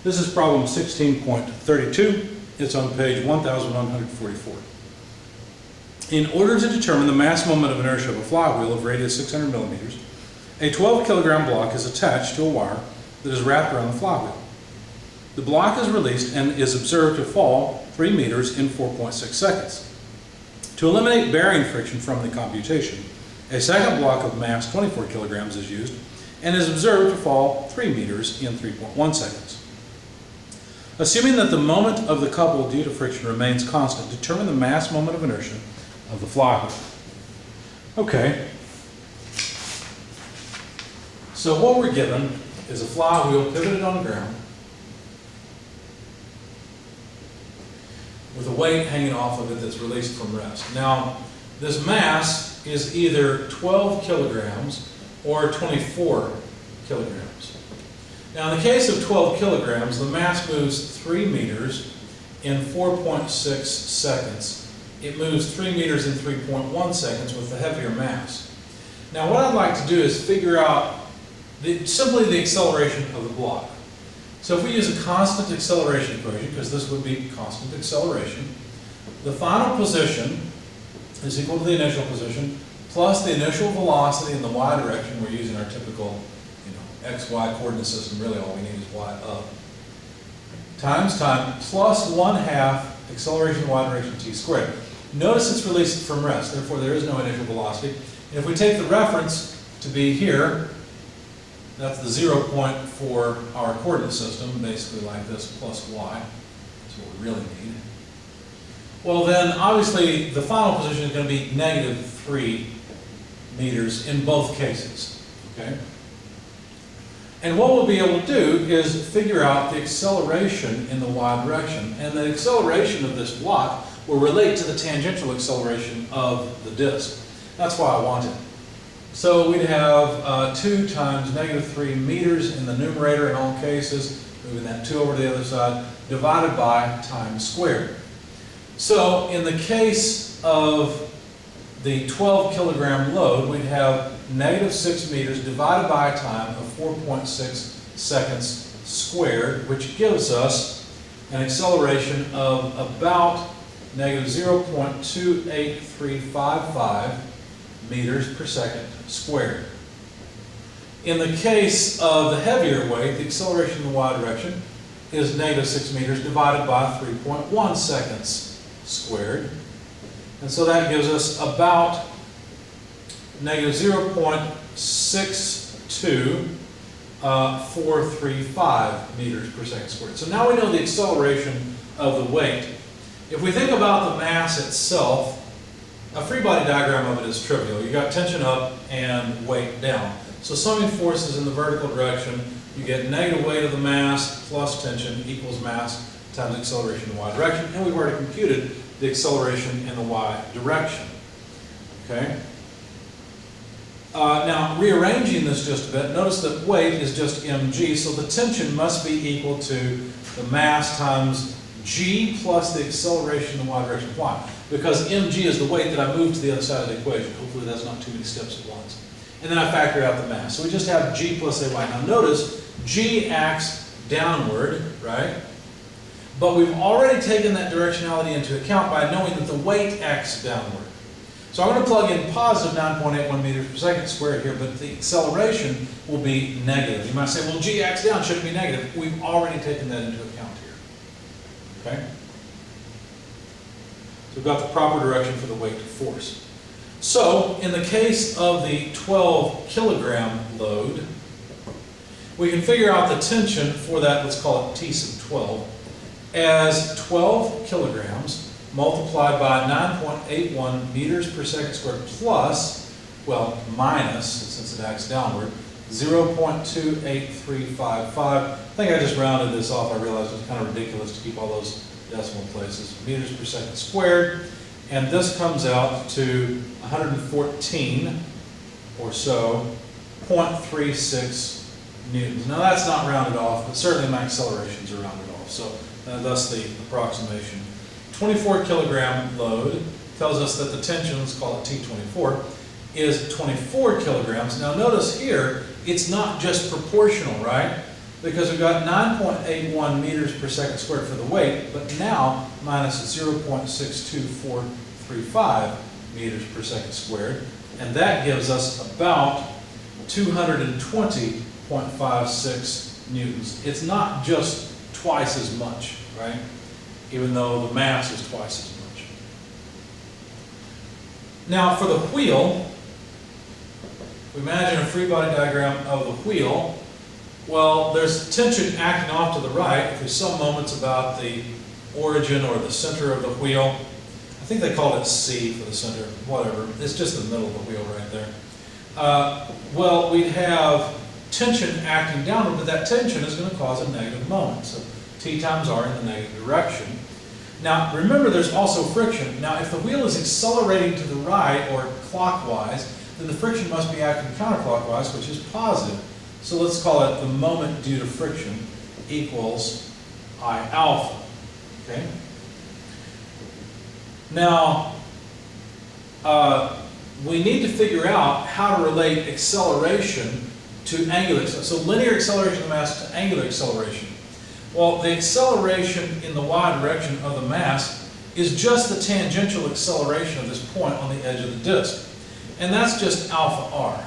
This is problem 16.32. It's on page 1144. In order to determine the mass moment of inertia of a flywheel of radius 600 millimeters, a 12 kilogram block is attached to a wire that is wrapped around the flywheel. The block is released and is observed to fall 3 meters in 4.6 seconds. To eliminate bearing friction from the computation, a second block of mass 24 kilograms is used and is observed to fall 3 meters in 3.1 seconds. Assuming that the moment of the couple due to friction remains constant, determine the mass moment of inertia of the flywheel. Okay. So what we're given is a flywheel pivoted on the ground with a weight hanging off of it that's released from rest. Now, this mass is either 12 kilograms or 24 kilograms. Now, in the case of 12 kilograms, the mass moves 3 meters in 4.6 seconds. It moves 3 meters in 3.1 seconds with the heavier mass. Now, what I'd like to do is figure out simply the acceleration of the block. So if we use a constant acceleration equation, because this would be constant acceleration, the final position is equal to the initial position plus the initial velocity in the y direction. We're using our typical x, y coordinate system. Really all we need is y up. Times time plus 1/2 acceleration in the y direction t squared. Notice it's released from rest, therefore there is no initial velocity. And if we take the reference to be here, that's the 0 point for our coordinate system, basically like this, plus y. That's what we really need. Well then, obviously, the final position is going to be -3 meters in both cases. Okay? And what we'll be able to do is figure out the acceleration in the y direction. And the acceleration of this block will relate to the tangential acceleration of the disk. That's why I want it. So we'd have 2 times -3 meters in the numerator in all cases, moving that 2 over to the other side, divided by time squared. So in the case of the 12 kilogram load, we'd have -6 meters divided by a time of 4.6 seconds squared, which gives us an acceleration of about -0.28355 meters per second squared. In the case of the heavier weight, the acceleration in the y direction is -6 meters divided by 3.1 seconds squared. And so that gives us about -0.62435 meters per second squared. So now we know the acceleration of the weight. If we think about the mass itself, a free body diagram of it is trivial. You got tension up and weight down. So summing forces in the vertical direction, you get negative weight of the mass plus tension equals mass times acceleration in the y direction. And we've already computed the acceleration in the y direction. Okay? Now, rearranging this just a bit, notice that weight is just mg, so the tension must be equal to the mass times g plus the acceleration in the y direction. Why? Because mg is the weight that I moved to the other side of the equation. Hopefully that's not too many steps at once. And then I factor out the mass. So we just have g plus ay. Now notice, g acts downward, right? But we've already taken that directionality into account by knowing that the weight acts downward. So I'm going to plug in positive 9.81 meters per second squared here, but the acceleration will be negative. You might say, well, g acts down, shouldn't be negative. We've already taken that into account here. Okay? So we've got the proper direction for the weight force. So, in the case of the 12 kilogram load, we can figure out the tension for that, let's call it T sub 12, as 12 kilograms multiplied by 9.81 meters per second squared plus, well, minus, since it acts downward, 0.28355. I think I just rounded this off. I realized it was kind of ridiculous to keep all those decimal places. Meters per second squared. And this comes out to 114 or so, 0.36 newtons. Now that's not rounded off, but certainly my accelerations are rounded off. So thus the approximation. 24 kilogram load tells us that the tension, let's call it T24, is 24 kilograms. Now notice here, it's not just proportional, right? because we've got 9.81 meters per second squared for the weight, but now minus 0.62435 meters per second squared, and that gives us about 220.56 newtons. It's not just twice as much, right? Even though the mass is twice as much. Now for the wheel, we imagine a free body diagram of the wheel. Well, there's tension acting off to the right. If there's some moments about the origin or the center of the wheel, I think they call it C for the center, whatever. It's just the middle of the wheel right there. Well, we'd have tension acting downward, but that tension is going to cause a negative moment. So T times R in the negative direction. Now, remember there's also friction. Now, if the wheel is accelerating to the right or clockwise, then the friction must be acting counterclockwise, which is positive. So let's call it the moment due to friction equals I alpha. Okay? Now, we need to figure out how to relate acceleration to angular acceleration. So linear acceleration of the mass to angular acceleration. Well, the acceleration in the y direction of the mass is just the tangential acceleration of this point on the edge of the disk. And that's just alpha r.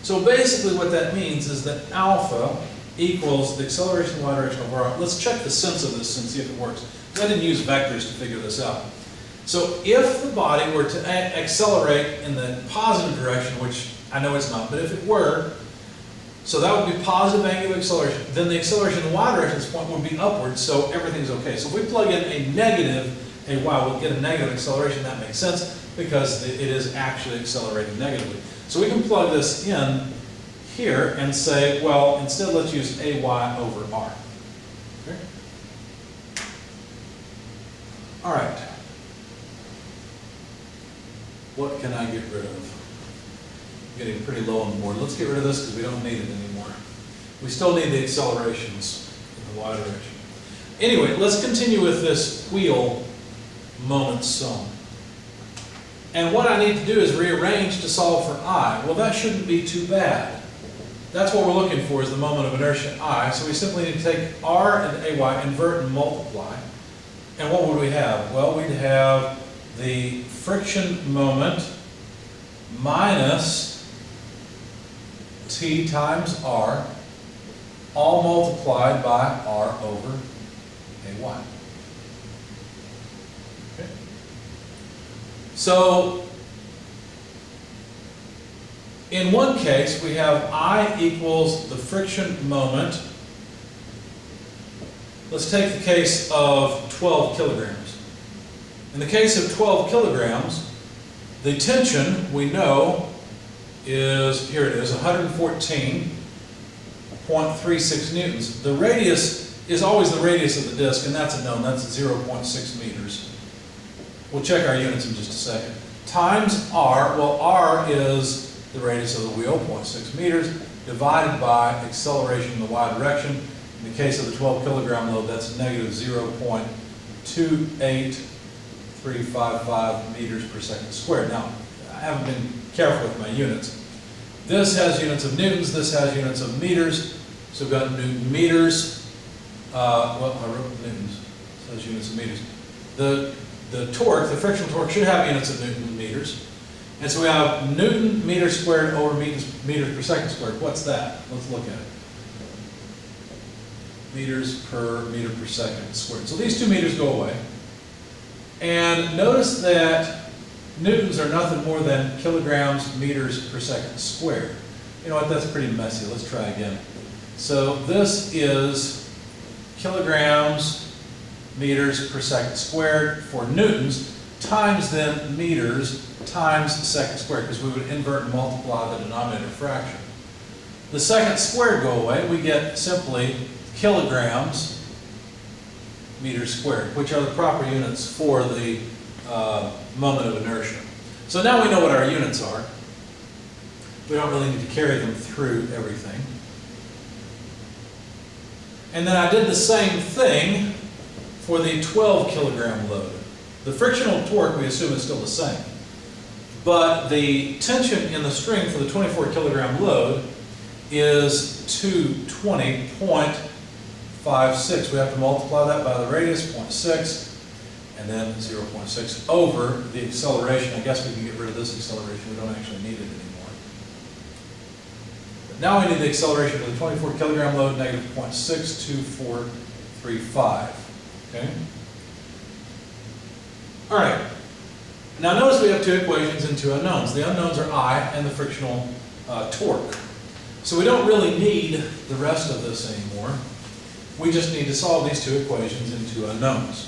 So basically what that means is that alpha equals the acceleration in the y direction of r. Let's check the sense of this and see if it works. I didn't use vectors to figure this out. So if the body were to accelerate in the positive direction, which I know it's not, but if it were, so that would be positive angular acceleration, then the acceleration in the y direction at this point would be upward, so everything's okay. So if we plug in a negative AY, we'll get a negative acceleration. That makes sense because it is actually accelerating negatively. So we can plug this in here and say, well, instead let's use AY over R. Okay? All right. What can I get rid of? I'm getting pretty low on the board. Let's get rid of this because we don't need it anymore. We still need the accelerations in the y direction. Anyway, let's continue with this wheel moment sum. And what I need to do is rearrange to solve for I. Well, that shouldn't be too bad. That's what we're looking for, is the moment of inertia I. So we simply need to take R and AY, invert and multiply. And what would we have? Well, we'd have the friction moment minus T times R, all multiplied by R over AY. Okay. So, in one case, we have I equals the friction moment. Let's take the case of 12 kilograms. In the case of 12 kilograms, the tension, we know, is, here it is, 114.36 newtons. The radius is always the radius of the disk, and that's a known, that's 0.6 meters. We'll check our units in just a second. Times R, well, R is the radius of the wheel, 0.6 meters, divided by acceleration in the y direction. In the case of the 12 kilogram load, that's negative 0.28355 meters per second squared. Now, I haven't been careful with my units. This has units of newtons, this has units of meters. So we've got Newton meters. Well, I wrote newtons, so that's units of meters. The torque, the frictional torque, should have units of Newton meters. And so we have Newton meters squared over meters per second squared. What's that? Let's look at it. Meters per meter per second squared. So these 2 meters go away. And notice that newtons are nothing more than kilograms meters per second squared. You know what, that's pretty messy. Let's try again. So this is kilograms meters per second squared for newtons times then meters times second squared, because we would invert and multiply the denominator fraction. The second squared go away. We get simply kilograms meters squared, which are the proper units for the moment of inertia. So now we know what our units are. We don't really need to carry them through everything. And then I did the same thing for the 12 kilogram load. The frictional torque we assume is still the same. But the tension in the string for the 24 kilogram load is 220.56 0.56. We have to multiply that by the radius, 0.6, and then 0.6 over the acceleration. I guess we can get rid of this acceleration. We don't actually need it anymore. But now we need the acceleration of the 24 kilogram load, negative 0.62435. Okay? All right. Now notice we have two equations and two unknowns. The unknowns are I and the frictional torque. So we don't really need the rest of this anymore. We just need to solve these two equations and two unknowns.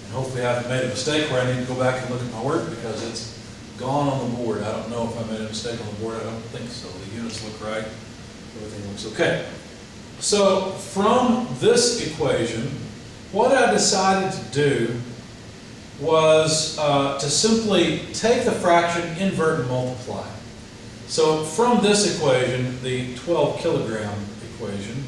And hopefully I haven't made a mistake where I need to go back and look at my work because it's gone on the board. I don't know if I made a mistake on the board. I don't think so. The units look right. Everything looks okay. So from this equation, what I decided to do was to simply take the fraction, invert, and multiply. So from this equation, the 12 kilogram equation,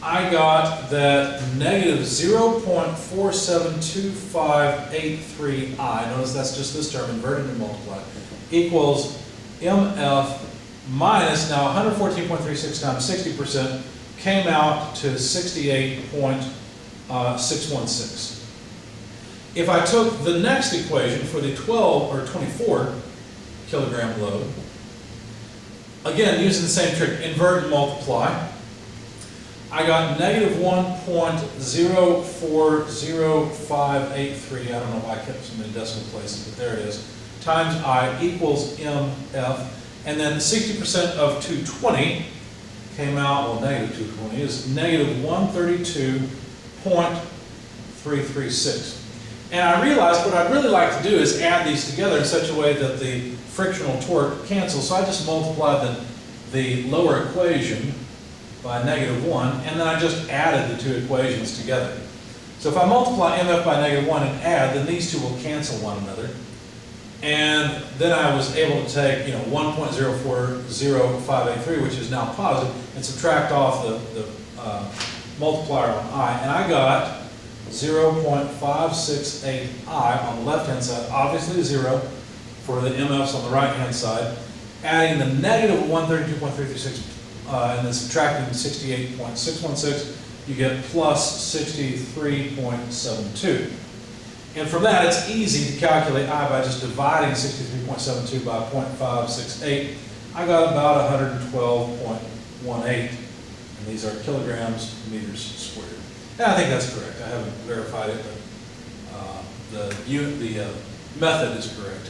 I got that negative 0.472583I, notice that's just this term, inverted and multiplied, equals MF minus, now 114.36 times 60% came out to 68.616. If I took the next equation for the 12 or 24 kilogram load, again using the same trick, invert and multiply, I got negative 1.040583, I don't know why I kept so many decimal places, but there it is, times I equals MF, and then 60% of 220 came out, well, negative 220 is negative 132.336. And I realized what I'd really like to do is add these together in such a way that the frictional torque cancels. So I just multiplied the lower equation by negative 1, and then I just added the two equations together. So if I multiply MF by negative 1 and add, then these two will cancel one another. And then I was able to take, 1.040583, which is now positive, and subtract off the multiplier on I, and I got 0.568I on the left-hand side, obviously 0 for the MFs on the right-hand side, adding the negative 132.336 and then subtracting 68.616, you get plus 63.72. And from that, it's easy to calculate I by just dividing 63.72 by 0.568. I got about 112.18, and these are kilograms meters squared. And I think that's correct. I haven't verified it, but the method is correct.